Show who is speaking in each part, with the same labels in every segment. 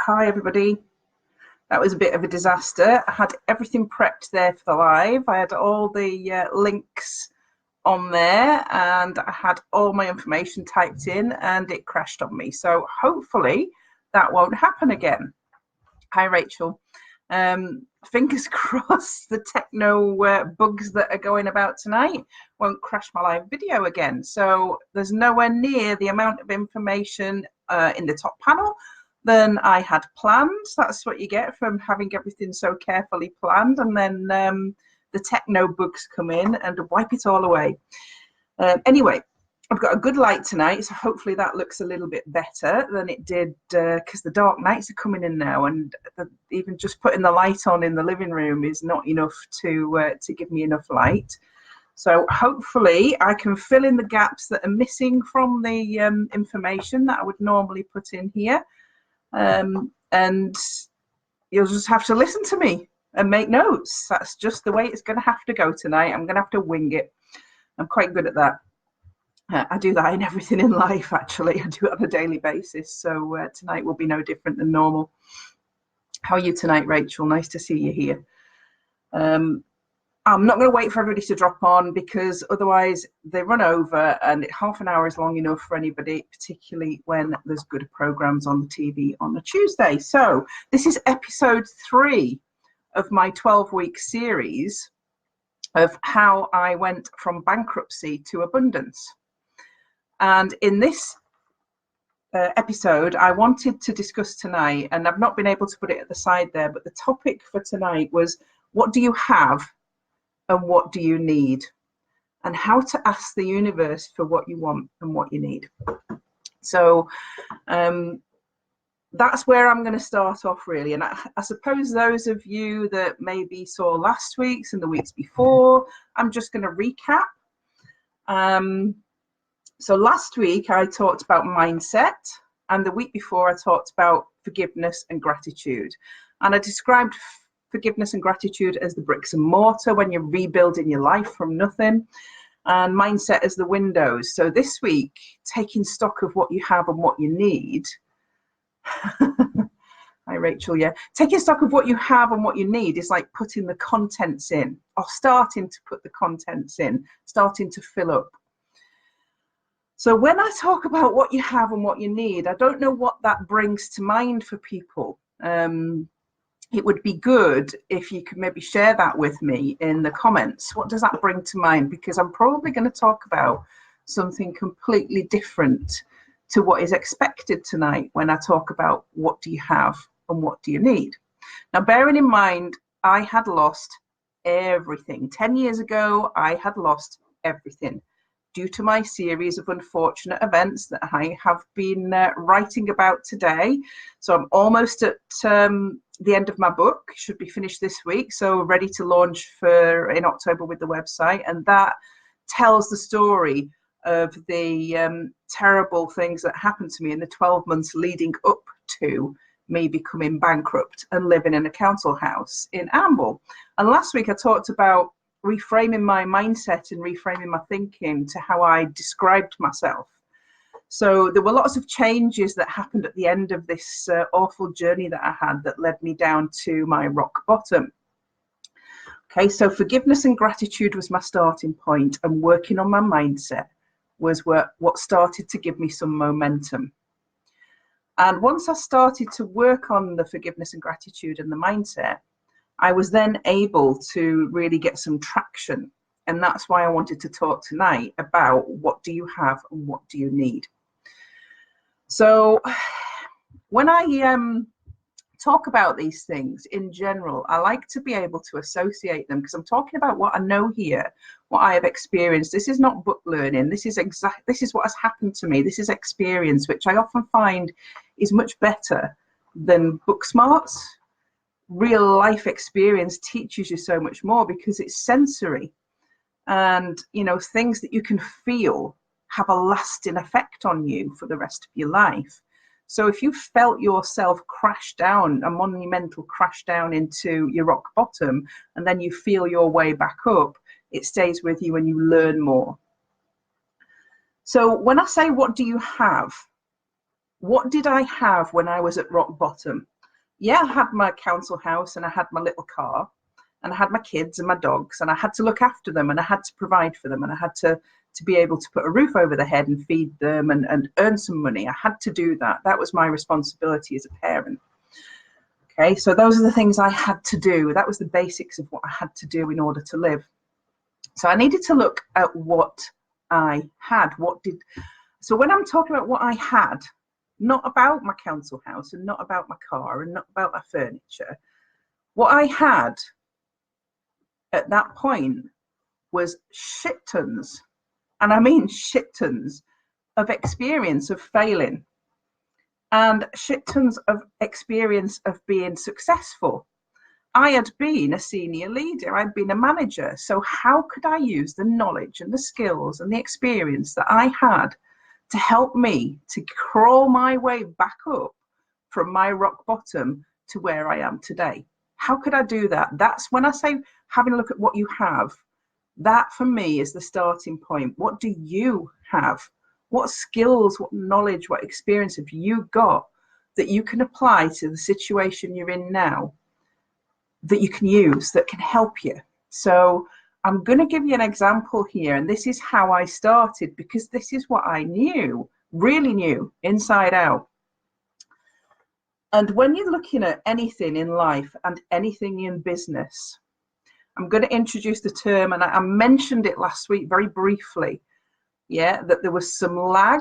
Speaker 1: Hi everybody. That was a bit of a disaster. I had everything prepped there for the live. I had all the links on there and I had all my information typed in and it crashed on me. So hopefully that won't happen again. Hi Rachel. Fingers crossed the techno bugs that are going about tonight won't crash my live video again. So there's nowhere near the amount of information in the top panel than I had planned. That's what you get from having everything so carefully planned, and then the techno bugs come in and wipe it all away. Anyway, I've got a good light tonight, so hopefully that looks a little bit better than it did, because the dark nights are coming in now, and even just putting the light on in the living room is not enough to give me enough light. So hopefully I can fill in the gaps that are missing from the information that I would normally put in here. And you'll just have to listen to me and make notes. That's just the way it's going to have to go tonight. I'm going to have to wing it. I'm quite good at that. I do that in everything in life, actually. I do it on a daily basis. So tonight will be no different than normal. How are you tonight, Rachel? Nice to see you here. I'm not going to wait for everybody to drop on, because otherwise they run over, and half an hour is long enough for anybody, particularly when there's good programs on the TV on a Tuesday. So this is episode 3 of my 12-week series of how I went from bankruptcy to abundance. And in this episode, I wanted to discuss tonight, and I've not been able to put it at the side there, but the topic for tonight was, what do you have and what do you need? And how to ask the universe for what you want and what you need. So that's where I'm going to start off, really. And I suppose those of you that maybe saw last week's and the weeks before, I'm just going to recap. So last week I talked about mindset, and the week before I talked about forgiveness and gratitude. And I described forgiveness and gratitude as the bricks and mortar when you're rebuilding your life from nothing, and mindset as the windows. So this week, taking stock of what you have and what you need. Hi Rachel. Yeah, taking stock of what you have and what you need is like putting the contents in, or starting to put the contents in, starting to fill up. So when I talk about what you have and what you need, I don't know what that brings to mind for people. It would be good if you could maybe share that with me in the comments. What does that bring to mind? Because I'm probably going to talk about something completely different to what is expected tonight when I talk about what do you have and what do you need. Now, bearing in mind, I had lost everything. 10 years ago, I had lost everything due to my series of unfortunate events that I have been writing about today. So I'm almost at the end of my book, should be finished this week, so ready to launch in October with the website, and that tells the story of the terrible things that happened to me in the 12 months leading up to me becoming bankrupt and living in a council house in Amble. And last week I talked about reframing my mindset and reframing my thinking to how I described myself. So there were lots of changes that happened at the end of this awful journey that I had that led me down to my rock bottom. Okay, so forgiveness and gratitude was my starting point, and working on my mindset was what started to give me some momentum. And once I started to work on the forgiveness and gratitude and the mindset, I was then able to really get some traction. And that's why I wanted to talk tonight about what do you have and what do you need. So when I talk about these things in general, I like to be able to associate them, because I'm talking about what I know here, what I have experienced. This is not book learning. This is what has happened to me. This is experience, which I often find is much better than book smarts. Real life experience teaches you so much more, because it's sensory, and things that you can feel have a lasting effect on you for the rest of your life. So if you felt yourself crash down, a monumental crash down into your rock bottom, and then you feel your way back up, it stays with you and you learn more. So when I say, what do you have? What did I have when I was at rock bottom? yeah, I had my council house and I had my little car and I had my kids and my dogs and I had to look after them and I had to provide for them and I had to be able to put a roof over their head and feed them and earn some money. I had to do that. That was my responsibility as a parent. Okay, so those are the things I had to do. That was the basics of what I had to do in order to live. So I needed to look at what I had. So when I'm talking about what I had, not about my council house and not about my car and not about my furniture, what I had at that point was shit tons, and I mean shit tons of experience of failing and shit tons of experience of being successful. I had been a senior leader, I'd been a manager. So how could I use the knowledge and the skills and the experience that I had to help me to crawl my way back up from my rock bottom to where I am today? How could I do that? That's when I say having a look at what you have. That for me is the starting point. What do you have? What skills, what knowledge, what experience have you got that you can apply to the situation you're in now, that you can use, that can help you? So I'm going to give you an example here, and this is how I started, because this is what I knew, really knew, inside out. And when you're looking at anything in life and anything in business, I'm going to introduce the term, and I mentioned it last week very briefly, yeah, that there was some lag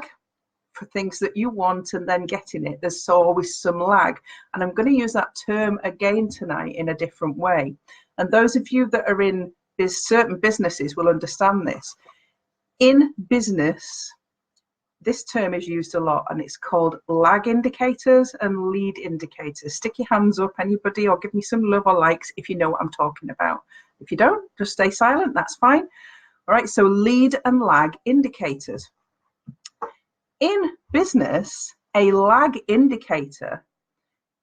Speaker 1: for things that you want and then getting it. There's always some lag. And I'm going to use that term again tonight in a different way. And those of you that are in certain businesses will understand this. In business, this term is used a lot, and it's called lag indicators and lead indicators. Stick your hands up, anybody, or give me some love or likes if you know what I'm talking about. If you don't, just stay silent, that's fine. All right, so lead and lag indicators. In business, a lag indicator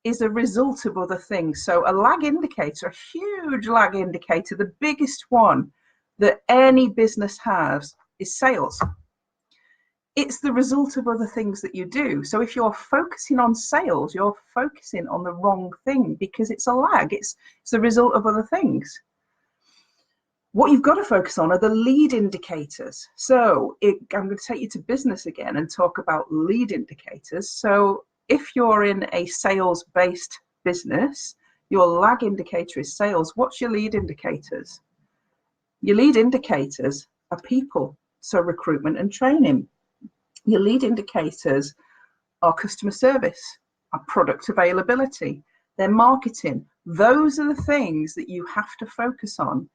Speaker 1: is a result of other things. So a lag indicator, a huge lag indicator, the biggest one that any business has is sales. It's the result of other things that you do. So if you're focusing on sales, you're focusing on the wrong thing, because it's a lag. It's the result of other things. What you've got to focus on are the lead indicators. So I'm going to take you to business again and talk about lead indicators. So if you're in a sales-based business, your lag indicator is sales. What's your lead indicators? Your lead indicators are people, so recruitment and training. Your lead indicators are customer service, are product availability, their marketing. Those are the things that you have to focus on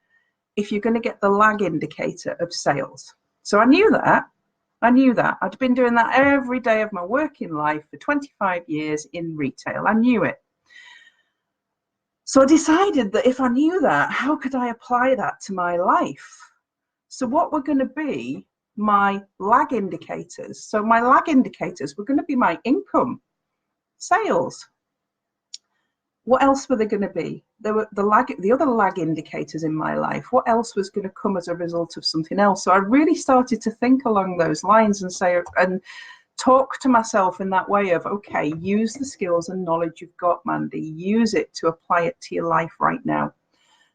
Speaker 1: if you're going to get the lag indicator of sales. So I knew that. I'd been doing that every day of my working life for 25 years in retail. I knew it. So I decided that if I knew that, how could I apply that to my life? So what were going to be my lag indicators? So my lag indicators were going to be my income, sales. What else were they going to be? There were the other lag indicators in my life. What else was going to come as a result of something else? So I really started to think along those lines and talk to myself in that way of, okay, use the skills and knowledge you've got, Mandy. Use it to apply it to your life right now.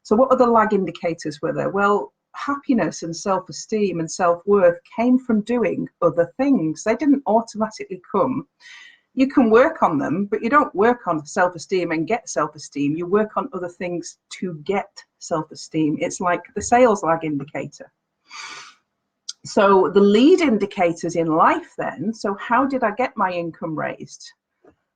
Speaker 1: So what other lag indicators were there? Well, happiness and self-esteem and self-worth came from doing other things. They didn't automatically come. You can work on them, but you don't work on self-esteem and get self-esteem. You work on other things to get self-esteem. It's like the sales lag indicator. So the lead indicators in life then, so how did I get my income raised?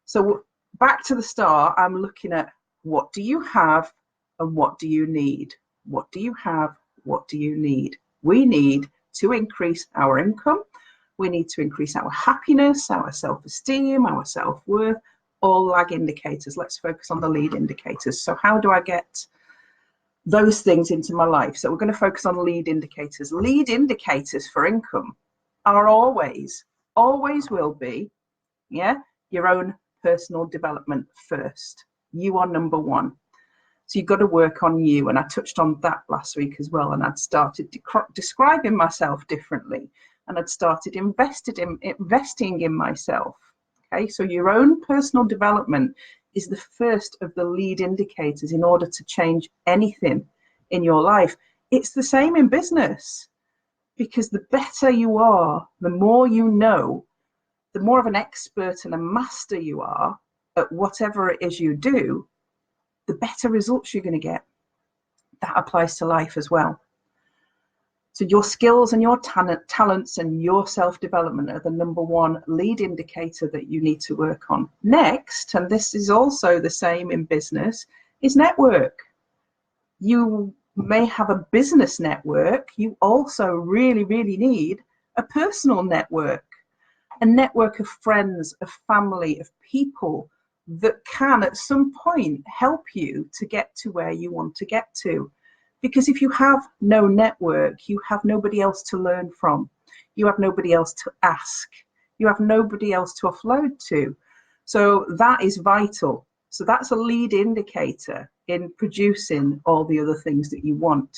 Speaker 1: So back to the start, I'm looking at what do you have and what do you need? What do you have? What do you need? We need to increase our income. We need to increase our happiness, our self-esteem, our self-worth, all lag indicators. Let's focus on the lead indicators. So how do I get those things into my life? So we're going to focus on lead indicators. Lead indicators for income are always will be, yeah, your own personal development first. You are number one. So you've got to work on you. And I touched on that last week as well. And I'd started describing myself differently. And I'd started investing in myself. Okay, so your own personal development is the first of the lead indicators in order to change anything in your life. It's the same in business, because the better you are, the more you know, the more of an expert and a master you are at whatever it is you do, the better results you're going to get. That applies to life as well. So your skills and your talents and your self-development are the number one lead indicator that you need to work on. Next, and this is also the same in business, is network. You may have a business network. You also really, really need a personal network, a network of friends, of family, of people that can at some point help you to get to where you want to get to. Because if you have no network, you have nobody else to learn from. You have nobody else to ask. You have nobody else to offload to. So that is vital. So that's a lead indicator in producing all the other things that you want.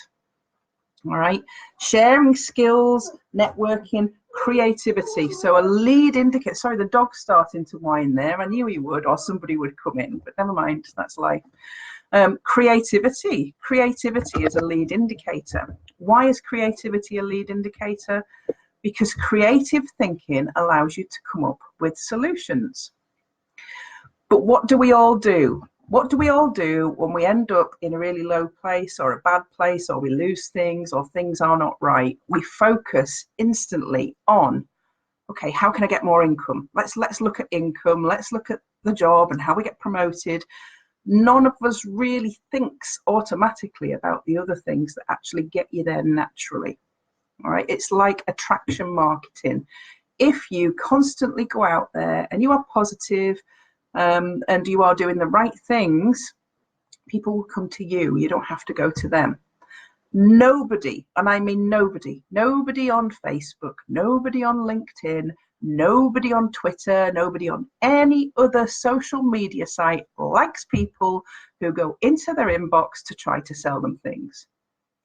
Speaker 1: All right. Sharing skills, networking, creativity. So a lead indicator. Sorry, the dog's starting to whine there. I knew he would, or somebody would come in, but never mind. That's life. Creativity is a lead indicator. Why is creativity a lead indicator? Because creative thinking allows you to come up with solutions. But what do we all do? What do we all do when we end up in a really low place or a bad place, or we lose things, or things are not right? We focus instantly on, okay, how can I get more income? Let's look at income. Let's look at the job and how we get promoted. None of us really thinks automatically about the other things that actually get you there naturally. All right, it's like attraction marketing. If you constantly go out there and you are positive and you are doing the right things, people will come to you. You don't have to go to them. Nobody, and I mean nobody on Facebook, nobody on LinkedIn, nobody on Twitter, nobody on any other social media site likes people who go into their inbox to try to sell them things.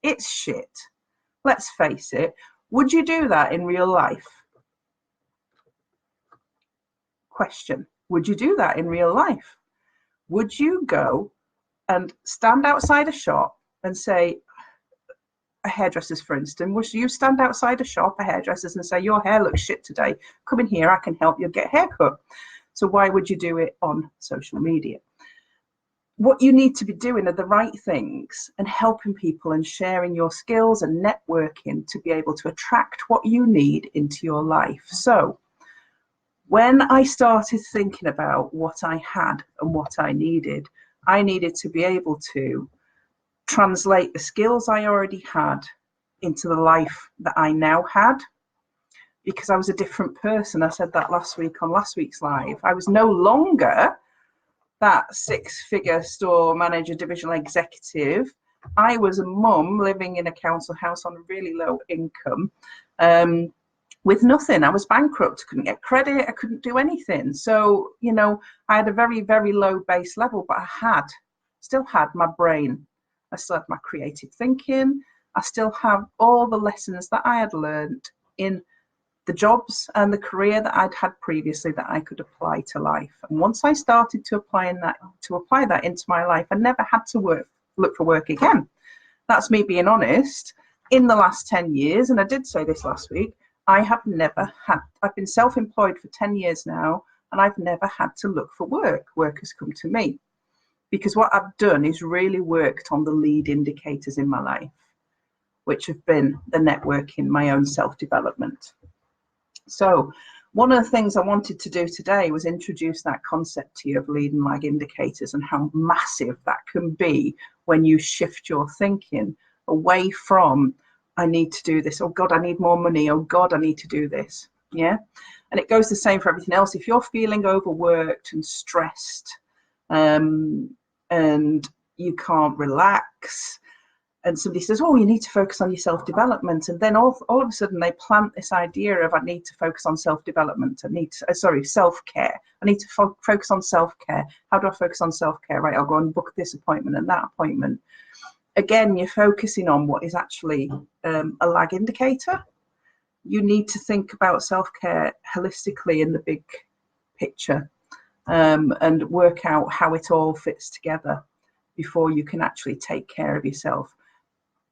Speaker 1: It's shit. Let's face it. Would you do that in real life? Question. Would you do that in real life? Would you go and stand outside a shop and say, a hairdresser's, for instance, would you stand outside a shop, a hairdresser's, and say, your hair looks shit today, come in here, I can help you get a haircut? So why would you do it on social media? What you need to be doing are the right things and helping people and sharing your skills and networking to be able to attract what you need into your life. So when I started thinking about what I had and what I needed to be able to translate the skills I already had into the life that I now had, because I was a different person. I said that last week on last week's live. I was no longer that six-figure store manager, divisional executive. I was a mum living in a council house on a really low income with nothing. I was bankrupt, couldn't get credit, I couldn't do anything. So, you know, I had a very, very low base level, but I still had my brain. I still had my creative thinking. I still have all the lessons that I had learned in the jobs and the career that I'd had previously that I could apply to life. And once I started to apply that into my life, I never had to look for work again. That's me being honest. In the last 10 years, and I did say this last week, I've been self-employed for 10 years now, and I've never had to look for work. Work has come to me. Because what I've done is really worked on the lead indicators in my life, which have been the networking, my own self-development. So one of the things I wanted to do today was introduce that concept to you of lead and lag indicators and how massive that can be when you shift your thinking away from, I need to do this, oh God, I need more money, oh God, I need to do this. Yeah. And it goes the same for everything else. If you're feeling overworked and stressed, and you can't relax, and somebody says, oh, you need to focus on your self-development, and then all of a sudden they plant this idea of, I need to focus on self-development, self-care, I need to focus on self-care. How do I focus on self-care? Right, I'll go and book this appointment and that appointment. Again, you're focusing on what is actually a lag indicator. You need to think about self-care holistically in the big picture. and work out how it all fits together before you can actually take care of yourself.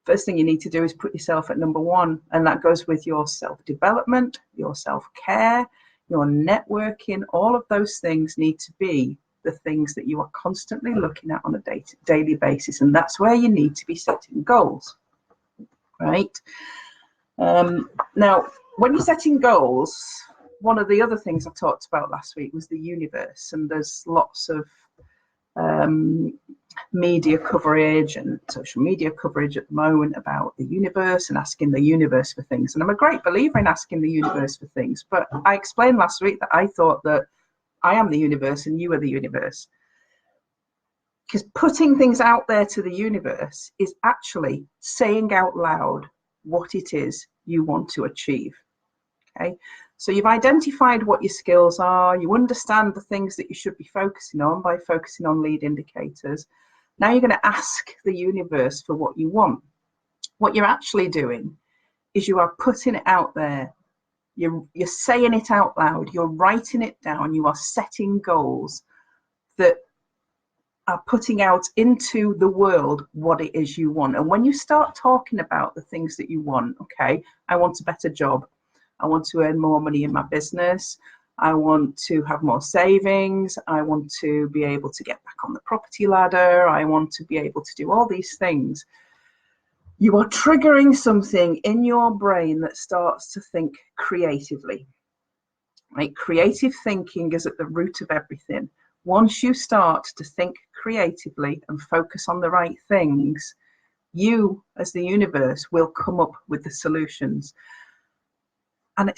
Speaker 1: First thing you need to do is put yourself at number one, and that goes with your self-development, your self-care, your networking. All of those things need to be the things that you are constantly looking at on a daily basis, and that's where you need to be setting goals, right? Now, when you're setting goals, one of the other things I talked about last week was the universe, and there's lots of media coverage and social media coverage at the moment about the universe and asking the universe for things. And I'm a great believer in asking the universe for things, but I explained last week that I thought that I am the universe and you are the universe. Because putting things out there to the universe is actually saying out loud what it is you want to achieve. Okay, so you've identified what your skills are, you understand the things that you should be focusing on by focusing on lead indicators. Now you're going to ask the universe for what you want. What you're actually doing is you are putting it out there. You're saying it out loud. You're writing it down. You are setting goals that are putting out into the world what it is you want. And when you start talking about the things that you want, okay, I want a better job. I want to earn more money in my business. I want to have more savings. I want to be able to get back on the property ladder. I want to be able to do all these things. You are triggering something in your brain that starts to think creatively. Right? Creative thinking is at the root of everything. Once you start to think creatively and focus on the right things, you, as the universe, will come up with the solutions. And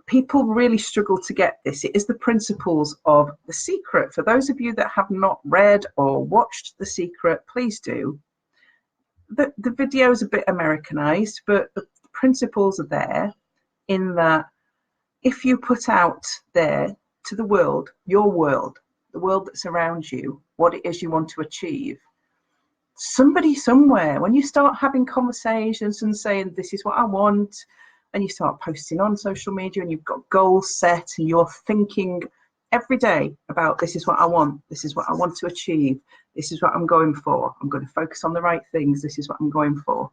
Speaker 1: people really struggle to get this. It is the principles of The Secret. For those of you that have not read or watched The Secret, please do. The video is a bit Americanized, but the principles are there in that if you put out there to the world, your world, the world that's around you, what it is you want to achieve, somebody somewhere, when you start having conversations and saying, this is what I want, and you start posting on social media and you've got goals set and you're thinking every day about this is what I want, this is what I want to achieve, this is what I'm going for, I'm going to focus on the right things, this is what I'm going for,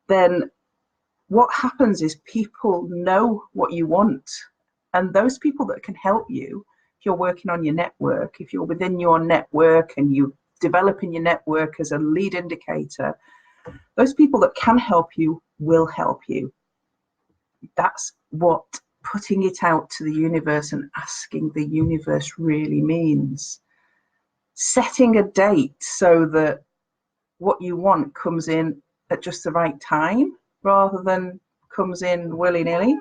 Speaker 1: then what happens is people know what you want. And those people that can help you, if you're working on your network, if you're within your network and you developing your network as a lead indicator, those people that can help you will help you. That's what putting it out to the universe and asking the universe really means. Setting a date so that what you want comes in at just the right time rather than comes in willy-nilly.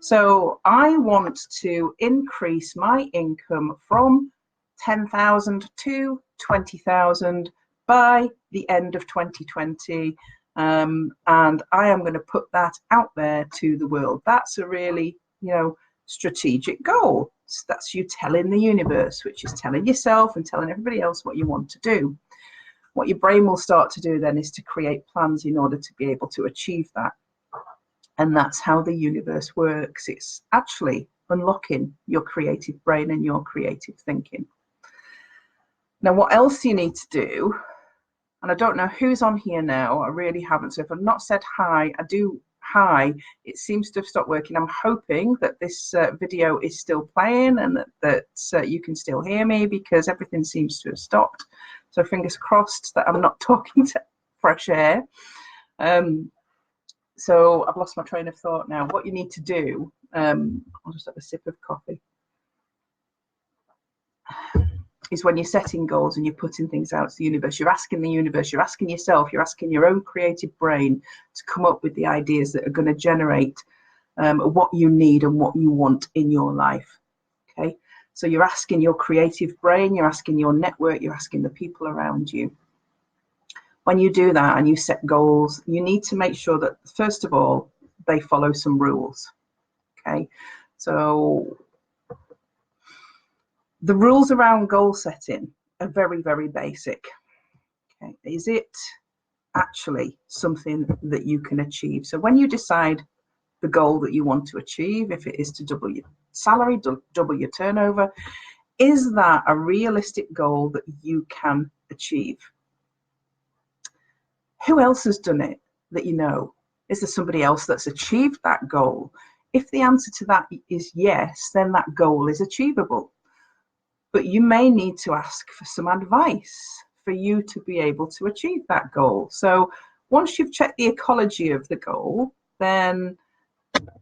Speaker 1: So I want to increase my income from 10,000 to 20,000 by the end of 2020. And I am going to put that out there to the world. That's a really, strategic goal. So that's you telling the universe, which is telling yourself and telling everybody else what you want to do. What your brain will start to do then is to create plans in order to be able to achieve that. And that's how the universe works. It's actually unlocking your creative brain and your creative thinking. Now, what else you need to do, and I don't know who's on here now, I really haven't. So if I've not said hi, I do hi. It seems to have stopped working. I'm hoping that this video is still playing and that you can still hear me, because everything seems to have stopped. So fingers crossed that I'm not talking to fresh air. So I've lost my train of thought now. What you need to do, I'll just have a sip of coffee, is when you're setting goals and you're putting things out to the universe, you're asking the universe, you're asking yourself, you're asking your own creative brain to come up with the ideas that are going to generate what you need and what you want in your life. Okay, so you're asking your creative brain, you're asking your network, you're asking the people around you. When you do that and you set goals, you need to make sure that, first of all, they follow some rules. Okay, so the rules around goal setting are very, very basic. Okay, is it actually something that you can achieve? So when you decide the goal that you want to achieve, if it is to double your salary, double your turnover, Is that a realistic goal that you can achieve? Who else has done it that you know? Is there somebody else that's achieved that goal? If the answer to that is yes, then that goal is achievable. But you may need to ask for some advice for you to be able to achieve that goal. So once you've checked the ecology of the goal, then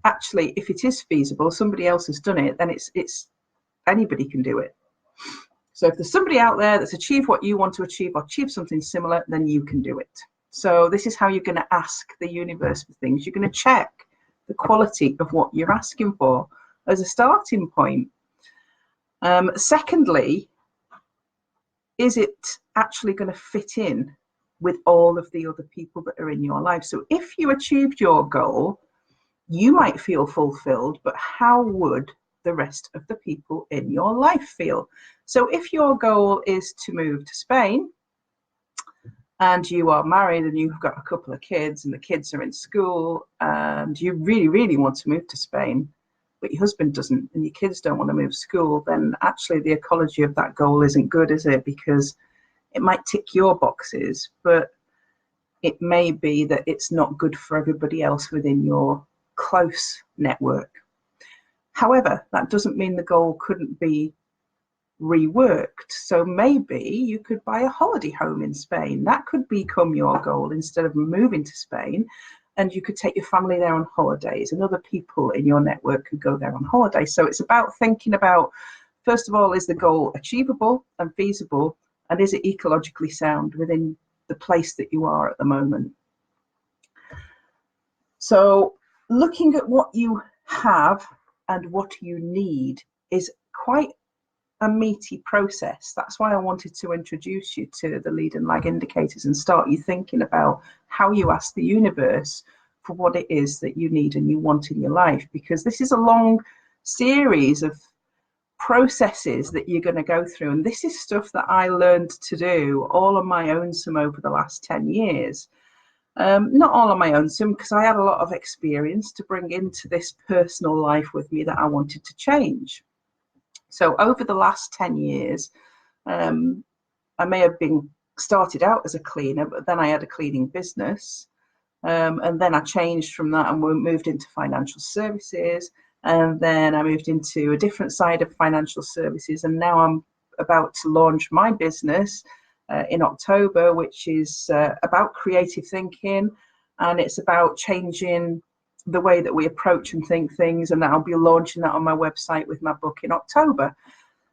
Speaker 1: actually, if it is feasible, somebody else has done it, then it's anybody can do it. So if there's somebody out there that's achieved what you want to achieve or achieve something similar, then you can do it. So this is how you're going to ask the universe for things. You're going to check the quality of what you're asking for as a starting point. Secondly, is it actually going to fit in with all of the other people that are in your life? So if you achieved your goal, you might feel fulfilled, but how would the rest of the people in your life feel? So if your goal is to move to Spain and you are married and you've got a couple of kids and the kids are in school and you really, really want to move to Spain, but your husband doesn't and your kids don't want to move to school, then actually the ecology of that goal isn't good, is it? Because it might tick your boxes, but it may be that it's not good for everybody else within your close network. However, that doesn't mean the goal couldn't be reworked. So maybe you could buy a holiday home in Spain. That could become your goal instead of moving to Spain. And you could take your family there on holidays, and other people in your network could go there on holiday. So it's about thinking about, first of all, is the goal achievable and feasible? And is it ecologically sound within the place that you are at the moment? So looking at what you have and what you need is quite a meaty process. That's why I wanted to introduce you to the lead and lag indicators and start you thinking about how you ask the universe for what it is that you need and you want in your life, because this is a long series of processes that you're going to go through, and this is stuff that I learned to do all on my own some over the last 10 years. Not all on my own, some because I had a lot of experience to bring into this personal life with me that I wanted to change. So over the last 10 years, I may have been started out as a cleaner, but then I had a cleaning business. And then I changed from that and moved into financial services. And then I moved into a different side of financial services. And now I'm about to launch my business in October, which is about creative thinking. And it's about changing the way that we approach and think things. And I'll be launching that on my website with my book in October.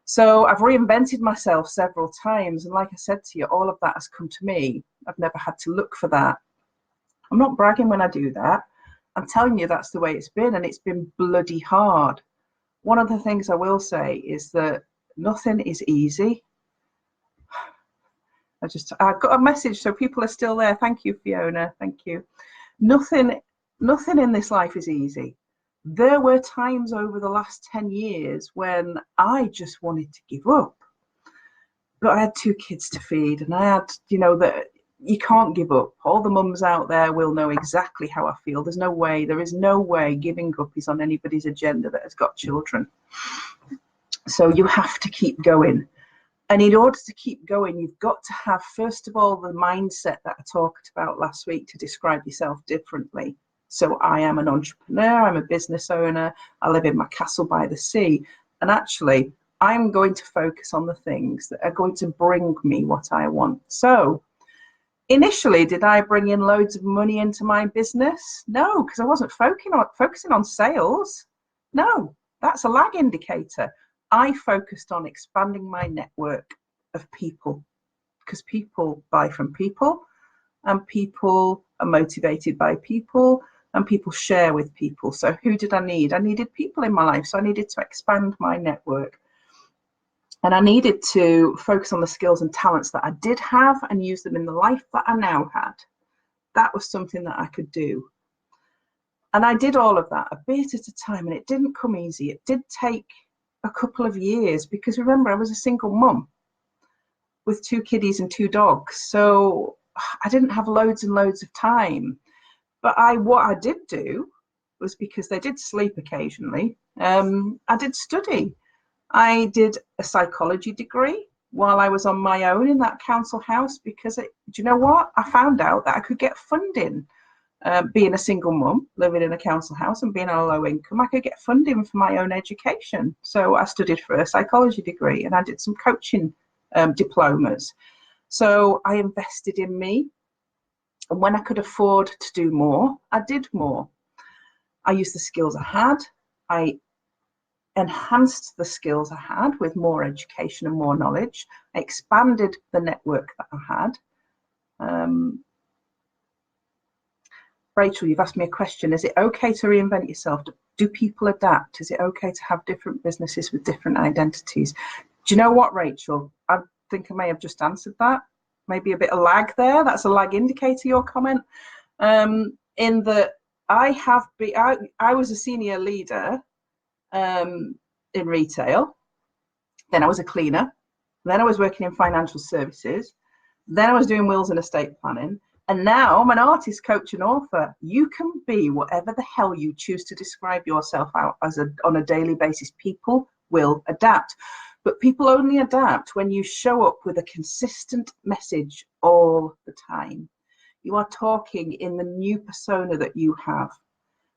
Speaker 1: So I've reinvented myself several times. And like I said to you, all of that has come to me. I've never had to look for that. I'm not bragging when I do that. I'm telling you that's the way it's been, and it's been bloody hard. One of the things I will say is that nothing is easy. I got a message, so people are still there. Thank you, Fiona. Thank you. Nothing in this life is easy. There were times over the last 10 years when I just wanted to give up. But I had 2 kids to feed, and I had, that you can't give up. All the mums out there will know exactly how I feel. There is no way giving up is on anybody's agenda that has got children. So you have to keep going. And in order to keep going, you've got to have, first of all, the mindset that I talked about last week to describe yourself differently. So I am an entrepreneur, I'm a business owner, I live in my castle by the sea. And actually, I'm going to focus on the things that are going to bring me what I want. So initially, did I bring in loads of money into my business? No, because I wasn't focusing on sales. No, that's a lag indicator. I focused on expanding my network of people, because people buy from people, and people are motivated by people, and people share with people. So who did I need? I needed people in my life. So I needed to expand my network. And I needed to focus on the skills and talents that I did have and use them in the life that I now had. That was something that I could do. And I did all of that a bit at a time, and it didn't come easy. It did take a couple of years, because remember, I was a single mum with 2 kiddies and 2 dogs. So I didn't have loads and loads of time. But what I did do was, because they did sleep occasionally, I did study. I did a psychology degree while I was on my own in that council house because, do you know what? I found out that I could get funding. Being a single mum, living in a council house and being on a low income, I could get funding for my own education. So I studied for a psychology degree and I did some coaching diplomas. So I invested in me. And when I could afford to do more, I did more. I used the skills I had. I enhanced the skills I had with more education and more knowledge. I expanded the network that I had. Rachel, you've asked me a question. Is it okay to reinvent yourself? Do people adapt? Is it okay to have different businesses with different identities? Do you know what, Rachel? I think I may have just answered that. Maybe a bit of lag there. That's a lag indicator, your comment. In that I was a senior leader in retail. Then I was a cleaner. Then I was working in financial services. Then I was doing wills and estate planning. And now I'm an artist, coach, and author. You can be whatever the hell you choose to describe yourself out as on a daily basis. People will adapt. But people only adapt when you show up with a consistent message all the time. You are talking in the new persona that you have.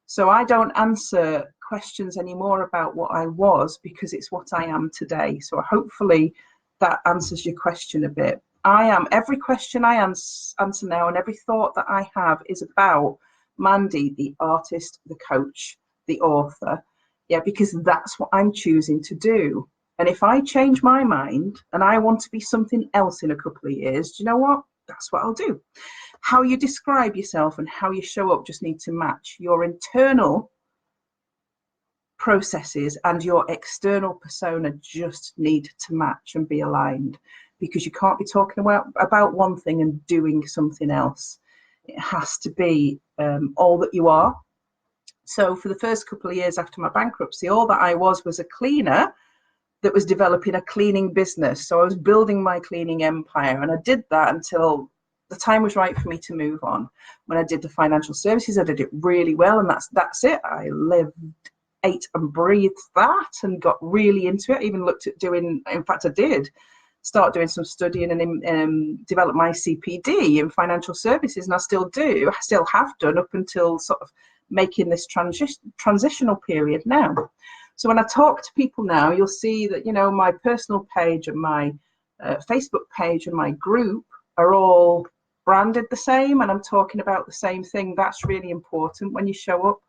Speaker 1: So I don't answer questions anymore about what I was because it's what I am today. So hopefully that answers your question a bit. Every question I answer now and every thought that I have is about Mandy, the artist, the coach, the author. Yeah, because that's what I'm choosing to do. And if I change my mind and I want to be something else in a couple of years, do you know what? That's what I'll do. How you describe yourself and how you show up just need to match. Your internal processes and your external persona just need to match and be aligned, because you can't be talking about one thing and doing something else. It has to be all that you are. So for the first couple of years after my bankruptcy, all that I was a cleaner that was developing a cleaning business. So I was building my cleaning empire, and I did that until the time was right for me to move on. When I did the financial services, I did it really well, and that's it. I lived, ate and breathed that and got really into it. I even looked at doing, in fact I did start doing some studying and develop my CPD in financial services, and I still have done up until sort of making this transitional period now. So when I talk to people now, you'll see that, you know, my personal page and my Facebook page and my group are all branded the same, and I'm talking about the same thing. That's really important when you show up,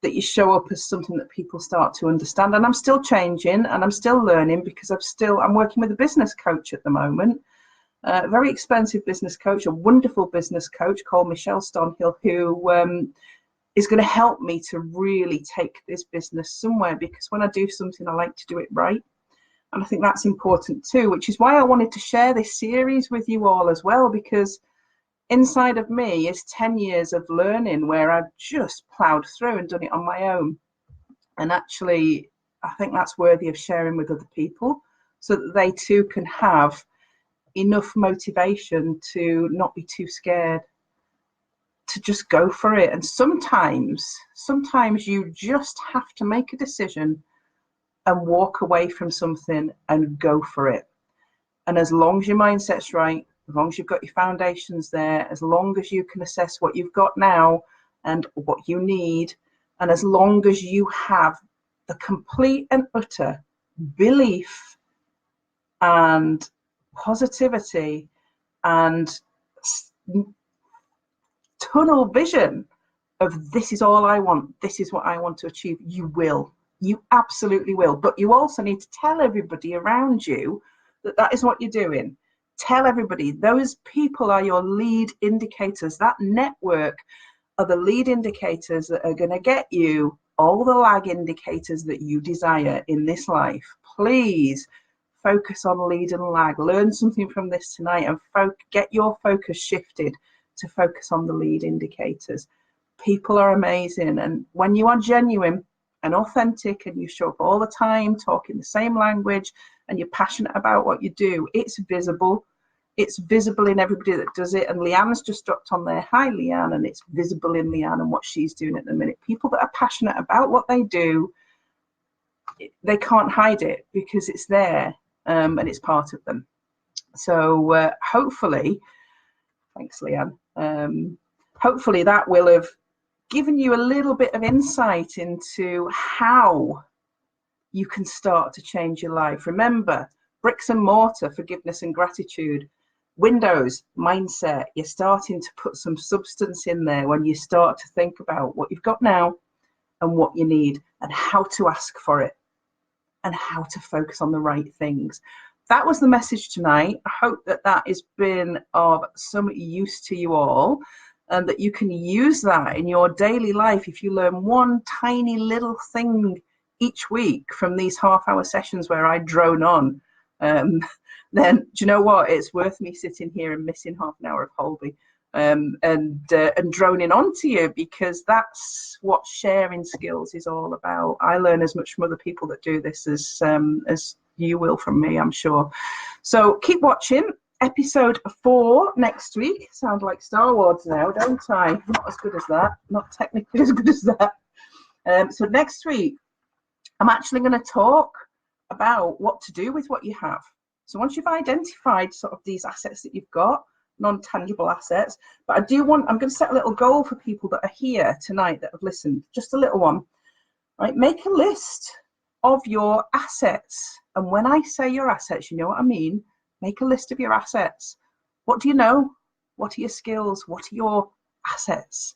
Speaker 1: that you show up as something that people start to understand. And I'm still changing and I'm still learning, because I'm working with a business coach at the moment, a very expensive business coach, a wonderful business coach called Michelle Stonehill, who is going to help me to really take this business somewhere, because when I do something, I like to do it right. And I think that's important too, which is why I wanted to share this series with you all as well, because inside of me is 10 years of learning where I've just plowed through and done it on my own. And actually, I think that's worthy of sharing with other people so that they too can have enough motivation to not be too scared, to just go for it. And sometimes you just have to make a decision and walk away from something and go for it. And as long as your mindset's right, as long as you've got your foundations there, as long as you can assess what you've got now and what you need, and as long as you have the complete and utter belief and positivity and tunnel vision of this is all I want, this is what I want to achieve, you absolutely will. But you also need to tell everybody around you that is what you're doing. Tell everybody. Those people are your lead indicators. That network are the lead indicators that are going to get you all the lag indicators that you desire in this life. Please focus on lead and lag. Learn something from this tonight and get your focus shifted to focus on the lead indicators. People are amazing, and when you are genuine and authentic and you show up all the time talking the same language and you're passionate about what you do, it's visible. It's visible in everybody that does it. And Leanne's just dropped on there. Hi, Leanne. And it's visible in Leanne and what she's doing at the minute. People that are passionate about what they do they can't hide it because it's there, and it's part of them. So hopefully, thanks, Leanne. Hopefully that will have given you a little bit of insight into how you can start to change your life. Remember, bricks and mortar, forgiveness and gratitude. Windows, mindset. You're starting to put some substance in there when you start to think about what you've got now and what you need and how to ask for it and how to focus on the right things. That was the message tonight. I hope that that has been of some use to you all, and that you can use that in your daily life. If you learn one tiny little thing each week from these half-hour sessions where I drone on, then do you know what? It's worth me sitting here and missing half an hour of Holby and droning on to you, because that's what sharing skills is all about. I learn as much from other people that do this as you will from me, I'm sure. So keep watching. Episode 4 next week. Sound like Star Wars now, don't I? Not as good as that. Not technically as good as that. So next week, I'm actually going to talk about what to do with what you have. So once you've identified sort of these assets that you've got, non-tangible assets, but I'm going to set a little goal for people that are here tonight that have listened, just a little one, right? Make a list of your assets. And when I say your assets, you know what I mean. Make a list of your assets. What do you know? What are your skills? What are your assets?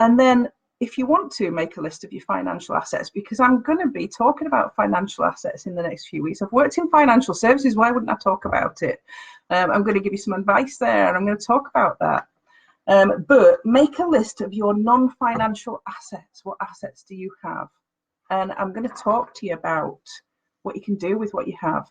Speaker 1: And then if you want to, make a list of your financial assets, because I'm going to be talking about financial assets in the next few weeks. I've worked in financial services. Why wouldn't I talk about it? I'm going to give you some advice there, and I'm going to talk about that. But make a list of your non-financial assets. What assets do you have? And I'm going to talk to you about what you can do with what you have.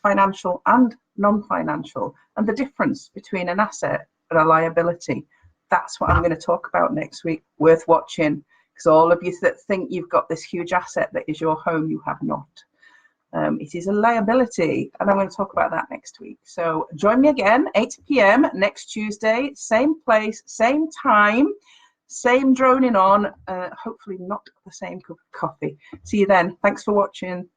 Speaker 1: Financial and non-financial, and the difference between an asset and a liability. That's what I'm going to talk about next week. Worth watching, because all of you that think you've got this huge asset that is your home, you have not. It is a liability, and I'm going to talk about that next week. So join me again, 8 p.m. next Tuesday, same place, same time, same droning on, hopefully not the same cup of coffee. See you then. Thanks for watching.